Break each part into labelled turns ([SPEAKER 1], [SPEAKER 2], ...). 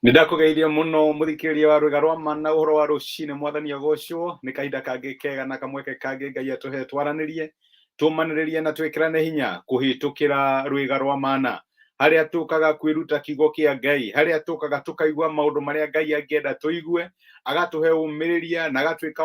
[SPEAKER 1] Nindakugeithia muno muthikiriria wa rwega rwa mana uhoro wa rucini mwathani agocwo ni kahinda kangi kega na kamweke kangi Ngai atuhe twaranirie tumaniririe na twikirane hinya kuhitukira rwega rwa mana haria tukaga kwiruta kiugo kia Ngai haria tukaga tukaigua maundu maria Ngai angienda tuigue agatuhe umiriria na agatwika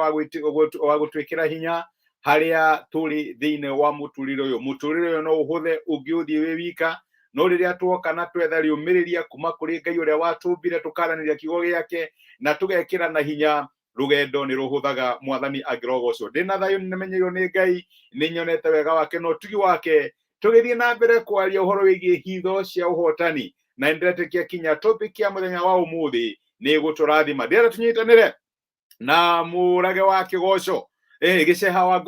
[SPEAKER 1] wa gutwikira hinya haria turi thiine wa muturire uyu no uhuthe ungiuthie wi wika no riria tuoka na twetha riumiriria kuma kuri Ngai uria watumbire tukaraniria kiugo giake na tugekira na hinya rugendo ni ruhuthaga mwathani angirogocwo ndina thayu nimenyeirwo ni Ngai ni nyonete wega wake no tugi wake tugithie na mbere kwaria uhoro wigie hitho cia uhotani na ndiretekia kinya topic ya muthenya wa umuthi ni guturathima ndira tunyitanire na murage wa kigoco giceha wa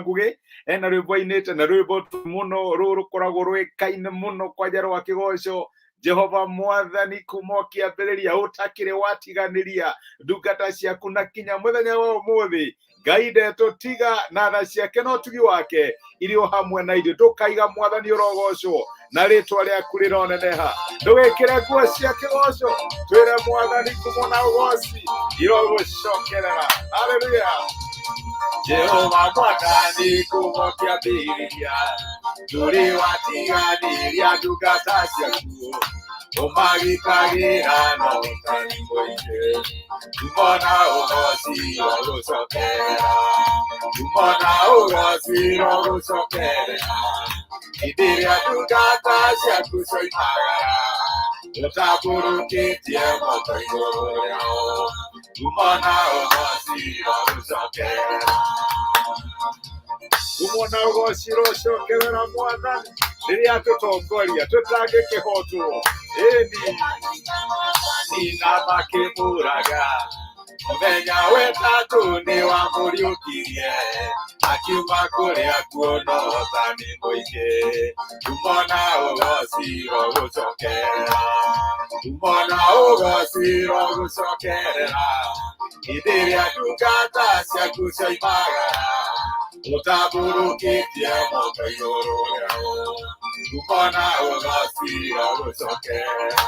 [SPEAKER 1] ngugi na rwimbo ainite na rwimbo muno rukoragwo rwikaine muno kwa njaro wa kigoco Jehova mwathani kuma kiambiriria utakire watiganiria ndungata ciaku na kinya muthenya wa umuthi Ngai ndetutiga na tha ciake no tugi wake irio hamwe na ithuĩ tukaiga mwathani urogocwo na ritwa riaku rironeneha ndugikire nguo cia kigoco twire mwathani kumona ugoci irogucokerera haleluya Jehova mwathani kuma kiambiriria turi watiganiria ndungata ciaku umagikagira no utani muingi tumona ugoci rogucokerera ithiria ndungata ciaku cioimagara utaburukitie moko iguru riao tumona ugoci rogucokerera tumona ugoci rogucokerera mwathani riria tutongoria tutange kihotwo nina makimuraga muthenya wetatu ni wamuriukirie akiuma kuria kuona uthani muingi tumona ugoci rogucokerera ithiria ndungata ciaku cioimagara utaburukitie moko iguru riao tumona ugoci rogucokerera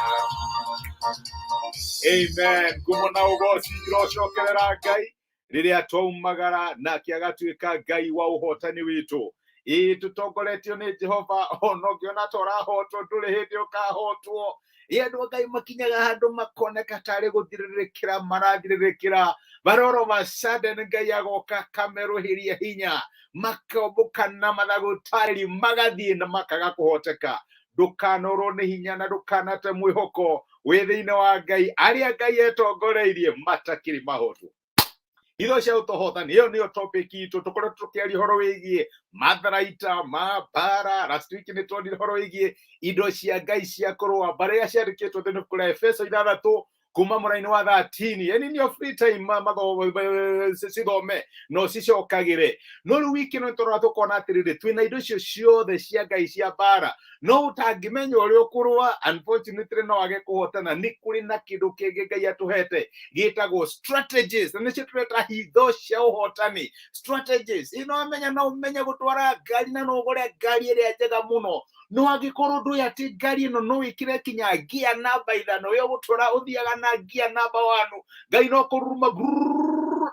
[SPEAKER 1] Amen. Kumona ugoci rocokerera Ngai riria twaumagara nake agatuika Ngai wa uhotani witu tutongoretio ni Jehova ono ngiona torahotwo nduri hindi ukahotwo andu Ngai makinyaga handu makoneka tari guthiririkira marathiririkira baroro masade Ngai agoka kameruhiria hinya makombuka na mathagutariri magathie na makaga kuhoteka ndukanorwo ni hinya na ndukanate mwihoko wi thiini wa Ngai aria Ngai etongoreirie matakiri mahotu itho cia utohotani iyo niyo topic itu tukoretwo tukiaria horo wigie matharaita mabara last week ni twonire horo wigie indo cia Ngai cia kurua baria ciandikitwo thiini kuri Efeso 6 kuma muraini wa 13 yani niyo free time cithome no cicokagire no riu wiki no tũrora tukona atiriri twina indo icio ciothe cia Ngai cia bara no utangimenya uria ukurua unfortunately no age kuhotana ni kuri na kindu kingi Ngai atuhete gitagwo strategies na nicio tureta hitho cia uhotani strategies ino amenya no umenye gutwara ngari na no ugure ngari iria njega muno no agikorwo ndui ati ngari ino no wikire kinya gia namba 5 yo gutwara uthiaga na gia namba 1 Ngai no kuruma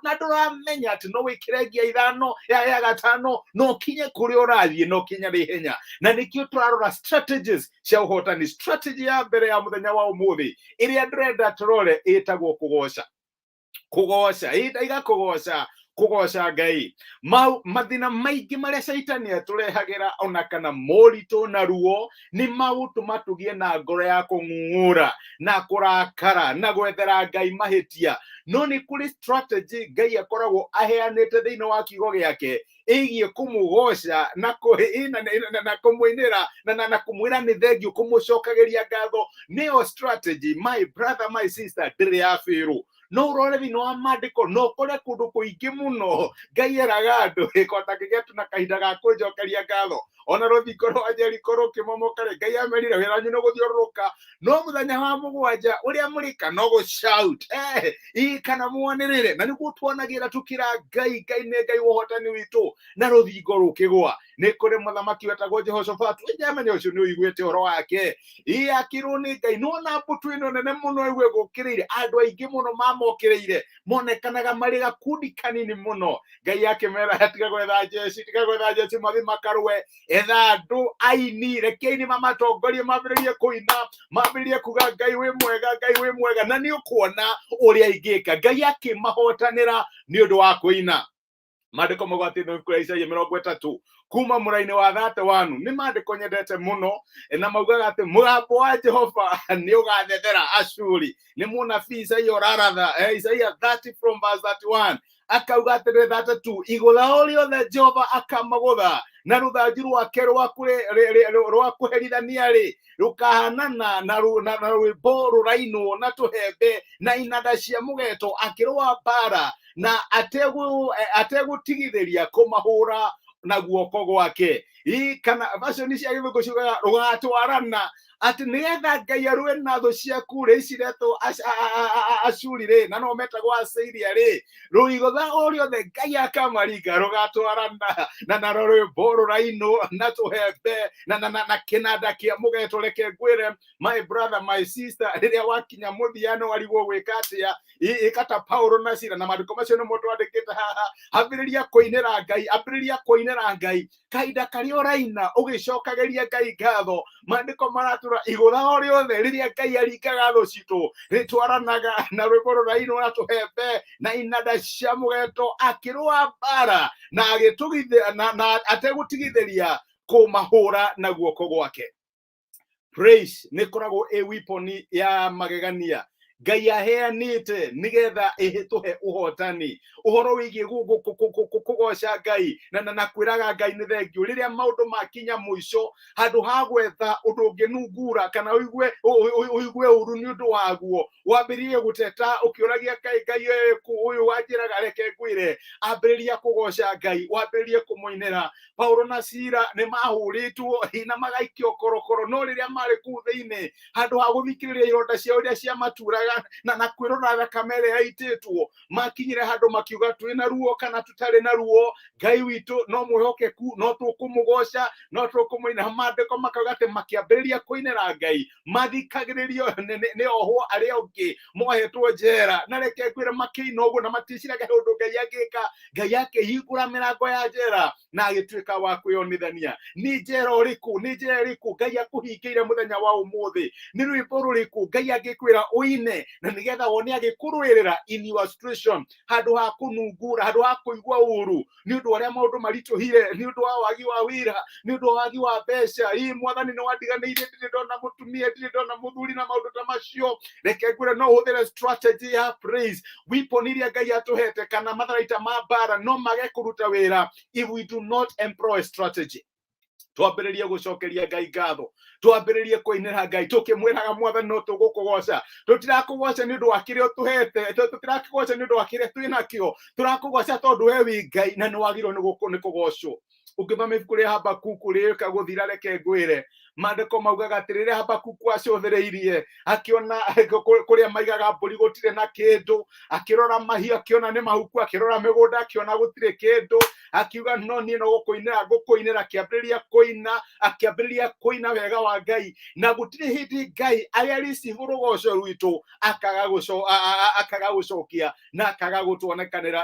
[SPEAKER 1] na nduramenya ati no wikire gia 5 ya 5 no kinye kuri urathie no kinya rihenya na nikio turarora strategies cia uhotani strategy ya mbere ya muthenya wa umuthi iria ndrenda turore itagwo kugoca iga kugoca Ngai mathina maingi maria shaitani aturehagira ona kana moritu na ruo ni mautu matugie na ngoro ya kung'ung'ura na kurakara na gwethera Ngai mahitia no ni kuri strategy Ngai akoragwo aheanite thiini wa kiugo giake igie kumugoca na kumuinira na kumwira ni thengio kumucokagiria ngatho niyo strategy my brother my sister ndiri ya firu no urore thini wa mandiko no kore kundu kuingi muno Ngai eraga andu ikota kigetu na kahinda ga kunjokeria ngatho ona rũthingo rwa Jeriko rũkĩmomoka Ngai amerire wĩra wanyu nĩ gũthiũrũrũka no mũthenya wa mũgwanja ũrĩa mũrĩka no gũshout kana muonĩrĩre na nĩguo tuonagĩra tukĩra Ngai nĩ Ngai ũhotani witũ na rũthingo rũkĩgwa nĩ kũrĩ mũthamaki wetagwo Jehoshaphat nyamenya ũcio nĩ ũiguĩte ũhoro wake akĩrwo nĩ Ngai nona mbũtũ ĩno nene mũno ĩgwe gũkĩrĩire andũ aingĩ mũno mamokĩrĩire monekanaga marĩ gakundi kanini mũno Ngai akĩmera tiga gwetha jeci mathi makarwe etha andũ aini rekei mamatongorie mambĩrĩrie kũina mambĩrĩrie kuga Ngai wĩ mwega na nĩ ũkuona ũrĩa ingĩka Ngai akĩmahotanĩra nĩ ũndũ wa kũina Maandĩko magwatĩtwo kũrĩ Isaia 30 kuma mũraini wa 31 nĩ maandĩko nyendete mũno na maugaga atĩ mũgambo wa Jehova nĩ ũgathethera Ashuri nĩ mũnabii Isaia ũraratha Isaia 30 from verse 31 akauga atĩrĩ 32 igũtha o rĩothe Jehova akamagũtha na rũthanju rwake rwa kũherithania rũkahanana na rwĩmbo rũrainwo na tũhembe na inanda cia mũgeeto akĩrũa mbara na ategũtigithĩria kũmahũra na guoko gwake kana version cia gĩthũngũ ciugaga rũgatwarana atĩ nĩgetha Ngai arũe na thũ ciaku ciretwo Ashuri na no metagwo Asiria rũigũtha o rĩothe Ngai akamaringa rũgatwarana na rwĩmbo rũrainwo na tũhembe na kĩnanda kĩa mũgeeto reke ngwĩre my brother my sister rĩrĩa wakinya mũthia nĩ warigwo gwĩka atĩa ikata Paulo na Sila na maandĩko macio nĩ mũndũ andĩkĩte haha ambĩrĩria kũinĩra Ngai kahinda karĩa ũraina ũgĩcokagĩria Ngai ngatho maandĩko maratura igũtha o rĩothe rĩrĩa Ngai aringaga thũ citũ rĩtwaranaga na rwĩmbo rũrainwo na tũhembe na inanda cia mũgeeto akĩrũa mbara na ategũtigithĩria kũmahũra na guoko gwake praise nĩ koragwo weapon ya magegania Ngai aheanĩte nĩgetha ĩhĩtũhe ũhotani ũhoro wĩgiĩ kũgoca Ngai na kwĩraga Ngai nĩ thengiũ rĩrĩa maũndũ makinya mũico handũ ha gwetha ũndũ ũngĩnungura kana ũigue ũru nĩ ũndũ waguo wambĩrĩrie gũteta ũkĩũragia Ngai ũyũ wanjĩraga reke ngwĩre ambĩrĩria kũgoca Ngai wambĩrĩrie kũmũinĩra Paulo na Sila nĩ mahũrĩtwo na magaikio korokoro no rĩrĩa marĩ kũu thĩinĩ handũ ha gũthikĩrĩria ironda ciao iria ciamaturaga na kwĩrora thakame ĩrĩa yaitĩtwo makinyire handũ makiuga twĩna ruo kana tũtarĩ na ruo Ngai witũ no mwĩhokeku no tũkũmũgoca no tũkũmũina maandĩko makauga atĩ makĩambĩrĩria kũinĩra Ngai mathikagĩrĩrio nĩ ohwo arĩa angĩ mohetwo njera na reke ngwĩre makĩina ũguo na maticiraga ũndũ Ngai angĩka Ngai akĩhingũra mĩrango ya njera na agĩtuĩka wa kwĩyonithania nĩ njera ĩrĩkũ Ngai akũhingĩire mũthenya wa ũmũthĩ nĩ rwĩmbo rũrĩkũ Ngai angĩkwĩra ũine na nĩgetha wone agĩkũrũĩrĩra in your situation handũ ha kũnungura handũ ha kũigua ũru nĩ ũndũ ũrĩa maũndũ maritũhire nĩ ũndũ wa wagi wa wĩra nĩ ũndũ wa wagi wa mbeca mwathani nĩ wandiganĩirie ndirĩ ndona mũtumia ndirĩ ndona mũthuri na maũndũ ta macio reke ngwĩre no ũhũthĩre strategy ya praise weapon iria Ngai atũhete kana matharaita ma mbara no mage kũruta wĩra if we do not employ strategy twambĩrĩrie gũcokeria Ngai ngatho twambĩrĩrie kũinĩra Ngai tũkĩmwĩraga mwathani no tũgũkũgoca tũtirakũgoca nĩ ũndũ wa kĩrĩa ũtũhete tũtirakũgoca nĩ ũndũ wa kĩrĩa twĩnakĩo tũrakũgoca tondũ we wĩ Ngai na nĩ wagĩrĩirwo nĩ kũgocwo ũngĩthoma ibuku rĩa Habakuku rĩũka gũthira reke ngwĩre maandĩko maugaga atĩ rĩrĩa Habakuku acũthĩrĩirie akĩona kũrĩa maigaga mbũri gũtirĩ na kĩndũ akĩrora mahiũ akĩona nĩ mahuku akĩrora mĩgũnda akĩona gũtirĩ kĩndũ akiuga no niĩ no gũkũinĩra akĩambĩrĩria kũina wega wa Ngai na gũtirĩ hĩndĩ Ngai arĩa receive rũgoco rwitũ akaga gũcokia na akaga gũtuonekanĩra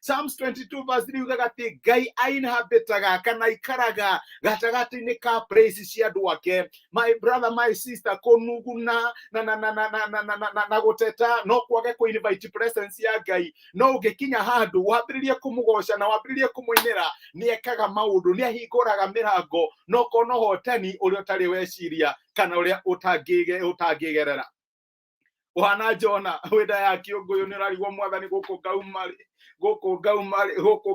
[SPEAKER 1] Psalms 22 verse 3 ugaga atĩ Ngai ainhabĩtaga kana ikaraga gatagatĩ-inĩ ka praise cia andũ ake my brother my sister kũnuguna na gũteta no kwage kũ-invite presence ya Ngai no ũngĩkinya handũ wambĩrĩrie kũmũgoca na wambĩrĩrie kũmũinĩra nĩ ekaga maũndũ nĩ ahingũraga mĩrango no kona ũhotani ũrĩa ũtarĩ weciria kana ũrĩa ũtangĩgerera ũhana Jona wĩnda ya kĩũngũyũ nĩ ũrarigwo mwathani gũkũ ngauma guku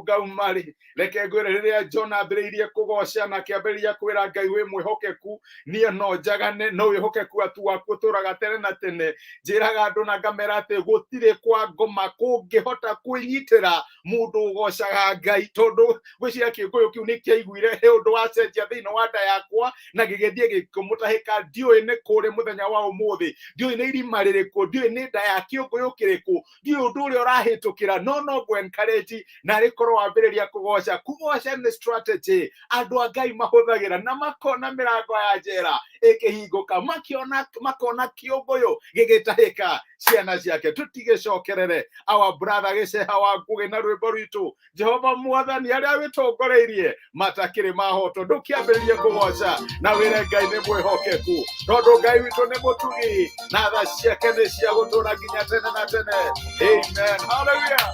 [SPEAKER 1] ngaumari reke ngwire riria John ambiriirie kugoca na kiambiriria kwira Ngai wi mwihokeku nie no njagane no wihokeku atu waku turaga tene na tene njiraga andu na ngamera ati gutire kwa ngoma kungihota kwinyitira mundu ugocaga Ngai tondu gwiciria kiunguyu kiu ni kiaiguire he undu wacenjia thiini wa nda yakwa na gigithie gikumutahika ndiui ni kuri muthenya wa umuthi ndiui ni irima ririku ndiui ni nda ya kiunguyu kiriku ndiui undu uria urahitukira no encourage na rikorwo wambiriria kugoca ni strategy andu a Ngai mahuthagira na makona mirango ya njera ikihinguka makona kiunguyu gigitahika ciana ciake tutigicokerere our brother giceha wa ngugi na rwimbo rwitu Jehova Mwathani aria witongoreirie matakiri mahoto ndukiambiririe kugoca na wire Ngai ni mwihokeku tondu Ngai witu ni mutugi na tha ciake ni cia gutura nginya tene na tene. Amen. Hallelujah.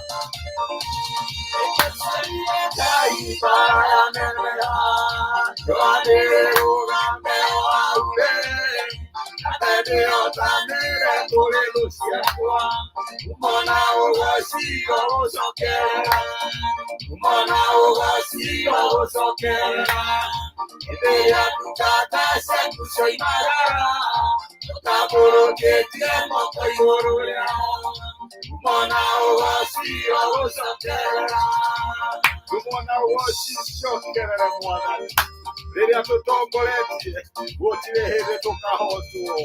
[SPEAKER 1] Riria tutongoretie gutire hindi tukahotwo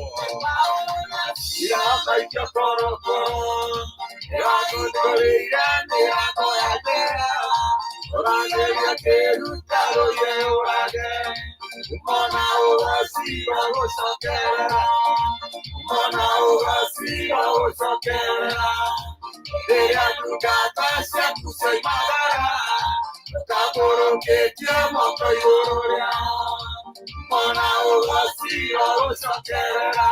[SPEAKER 1] irambaikia korokoro iratunduririre mirango ya njera urangeria kiruta ruire urage umona ugoci wa gucokerera umona ugoci wa gucokerera riria ndungata ciaku cioimagara ukagurukitie moko iguru riao umona ugoci wa gucokerera.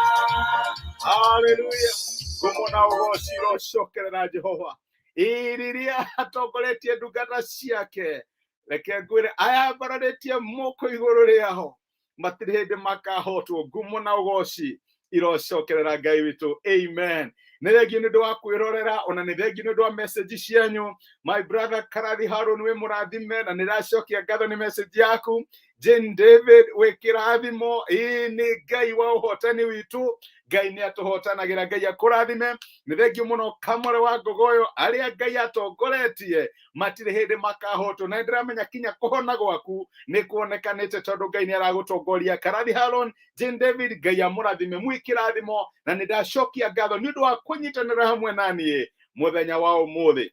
[SPEAKER 1] Hallelujah. Kumona ugoci wa gucokerera Jehova iriria atongoretie ndungata ciake reke ngwire aya mbararetie moko iguru riao matiri hindi makahotwo ngumo na ugoci irocokerera Ngai witu. Amen. Nĩ thengio nĩ ũndũ wa kwĩrorera ona nĩ thengio nĩ ũndũ wa message cianyu. My brother Karathi Harun wĩ mũrathime na nĩ racokia ngatho nĩ message yaku. Jane David wĩ kĩrathimo nĩ Ngai wa ũhotani witũ. Ngai nĩ atũhotanagĩra, Ngai akũrathime. Nĩ thengio mũno Kamore wa Ngogoyo arĩa Ngai atongoretie matirĩ hĩndĩ makahotwo na ndĩramenya kinya kũhona gwaku nĩ kuonekanĩte tondũ Ngai nĩ aragũtongoria. Karathi Harun, Jane David, Ngai amũrathime mwĩ kĩrathimo na nĩ ndacokia ngatho nĩ ũndũ wa kunyitanĩra hamwe naniĩ muthenya wa ũmũthĩ.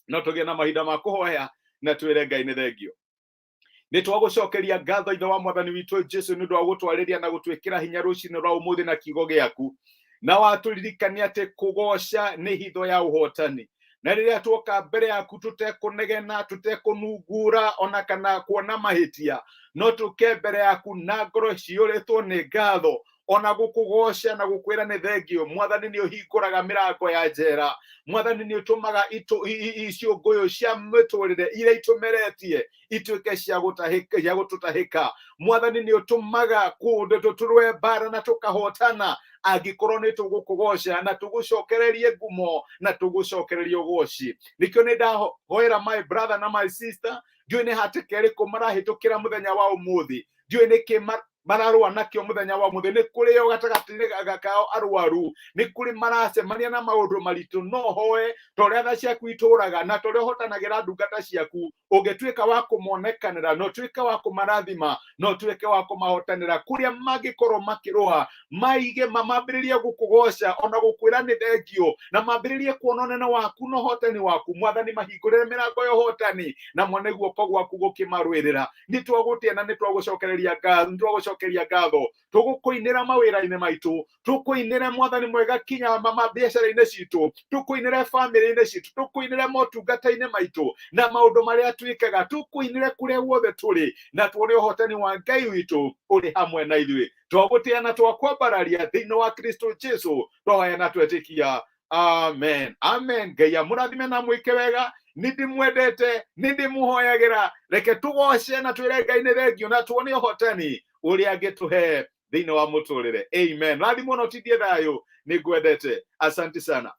[SPEAKER 1] No tũgĩe na mahinda ma kũhoya na twĩre Ngai nĩ thengio. Nĩ twagũcokeria ngatho Ithe wa Mwathani witũ Jesũ nĩ ũndũ wa gũtwarĩria na gũtwĩkĩra hinya rũcinĩ rwa ũmũthĩ na kiugo gĩaku na watũririkania atĩ kũgoca nĩ hitho ya ũhotani. Na rĩrĩa tuoka mbere yaku tũtekũnegena tũtekũnungura ona kana kuona mahĩtia no tũke mbere yaku na ngoro ciyũrĩtwo nĩ ngatho ona gũkũgoca na gũkwĩra nĩ thengio. Mwathani nĩ ũhingũraga mĩrango ya njera. Mwathani nĩ ũtũmaga ciũngũyũ cia mĩtũrĩre iria itũmeretie ituĩke cia gũtũtahĩka. Mwathani nĩ ũtũmaga kũndũ tũtũrwe mbara na tũkahotana angĩkorwo nĩ tũgũkũgoca na tũgũcokererie ngumo na tũgũcokererie ũgoci. Nĩkĩo nĩ ndahoera my brother na my sister, ndiũĩ nĩ hatĩka ĩrĩkũ marahĩtũkĩra mũthenya wa ũmũthĩ, ndiũĩ nĩkĩ mararũa nakĩo mũthenya wa mũthĩ. Nĩ kũrĩ o gatagatĩ kao arwaru, nĩ kũrĩ maracemania na maũndũ maritũ. No hoe ta ũrĩa tha ciaku itũraga na ta ũrĩa ũhotanagĩra ndungata ciaku, ũngĩtuĩka wa kũmonekanĩra no ũtuĩke wa kũmarathima no ũtuĩke wa kũmahotanĩra kũrĩa mangĩkorwo makĩrũa, maige mambĩrĩrie gũkũgoca ona gũkwĩra nĩ thengio na mambĩrĩrie kuona ũnene waku na ũhotani waku. Mwathani mahingũrĩre mĩrango ya ũhotani na mone guoko gwaku gũkĩmarũĩrĩra. Nĩ twagũtĩa na nĩ twagũcokereria ngatho, tũgũkũinĩra mawĩra-inĩ maitũ, tũkũinĩre Mwathani mwega kinya biacara-inĩ citũ, tũkũinĩre bamĩrĩ-inĩ citũ, tũkũinĩre motungata-inĩ maitũ na maũndũ marĩa twĩkaga, tũkũinĩre kũrĩa guothe tũrĩ na tuone ũhotani wa Ngai witũ ũrĩ hamwe na ithuĩ. Twagũtĩa na twakwambararia thĩinĩ wa Kristo Jesũ twahoya na twetĩkia. Amen. Amen. Ngai amũrathime na mwĩke wega. Nĩ ndĩmwendete, nĩ ndĩmũhoyagĩra. Reke tũgoce na twĩre Ngai nĩ thengio na tuone ũhotani ũrĩa angĩtũhe thĩinĩ wa mũtũrĩre. Amen. Rathimwo na ũtindie thayũ. Nĩ ngwendete. Asante sana.